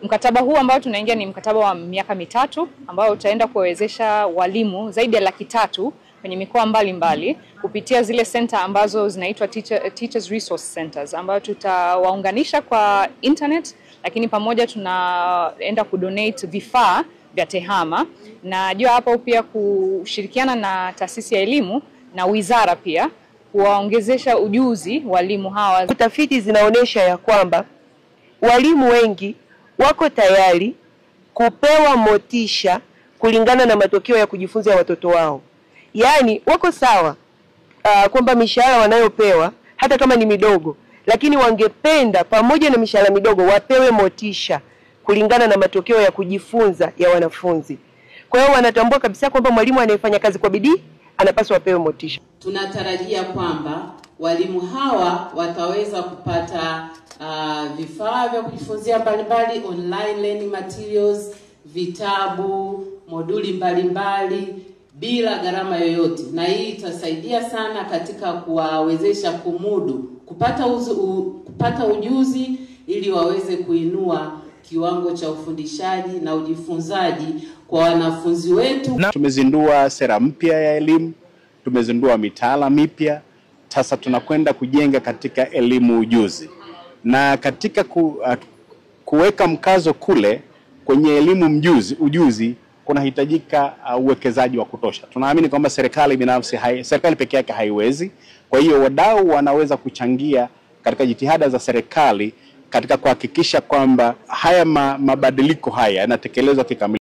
Mkataba huu ambao tunaingia ni mkataba wa miaka 3 ambao utaenda kuwawezesha walimu zaidi ya 300 kwenye mikoa mbalimbali kupitia zile center ambazo zinaitwa Teachers Resource Centers, ambao tutawaunganisha kwa internet, lakini pamoja tunaenda kudonate vifaa vya tehama. Na jua hapo pia kushirikiana na taasisi ya elimu na wizara pia kuwaongezesha ujuzi walimu hawa. Tafiti zinaonesha ya kwamba walimu wengi wako tayari kupewa motisha kulingana na matokeo ya kujifunza ya watoto wao. Yaani wako sawa kwamba mishahara wanayopewa hata kama ni midogo, lakini wangependa pamoja na mishahara midogo wapewe motisha kulingana na matokeo ya kujifunza ya wanafunzi. Kwa hiyo wanatambua kabisa kwamba mwalimu anayefanya kazi kwa bidii anapaswa apewe motisha. Tunatarajia kwamba walimu hawa wataweza kupata vifaa vya kujifunzia mbalimbali, online learning materials, vitabu, moduli mbalimbali bila gharama yoyote, na hii itasaidia sana katika kuwawezesha kumudu kupata ujuzi ili waweze kuinua kiwango cha ufundishaji na ujifunzaji kwa wanafunzi wetu. Tumezindua sera mpya ya elimu, tumezindua mitaala mipya. Sasa tunakwenda kujenga katika elimu ujuzi, na katika kuweka mkazo kule kwenye elimu ujuzi kunahitajika uwekezaji wa kutosha. Tunaamini kwamba serikali pekee yake haiwezi. Kwa hiyo wadau wanaweza kuchangia katika jitihada za serikali katika kuhakikisha kwamba haya mabadiliko haya yanatekelezwa kikamilifu.